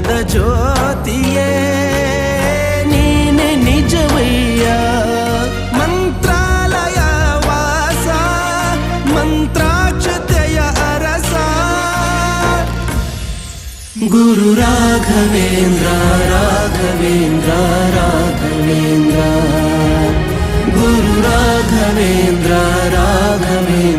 ಜ್ಞಾನದ ಜ್ಯೋತಿಯೇ ನೀನೆ ನಿಜವಯ್ಯ. ಮಂತ್ರಾಲಯ ವಾಸ ಮಂತ್ರಾಕ್ಷತೆಯ ಅರಸ ಗುರು ರಾಘವೇಂದ್ರ ರಾಘವೇಂದ್ರ ರಾಘವೇಂದ್ರ ಗುರು ರಾಘವೇಂದ್ರ ರಾಘವೇಂದ್ರ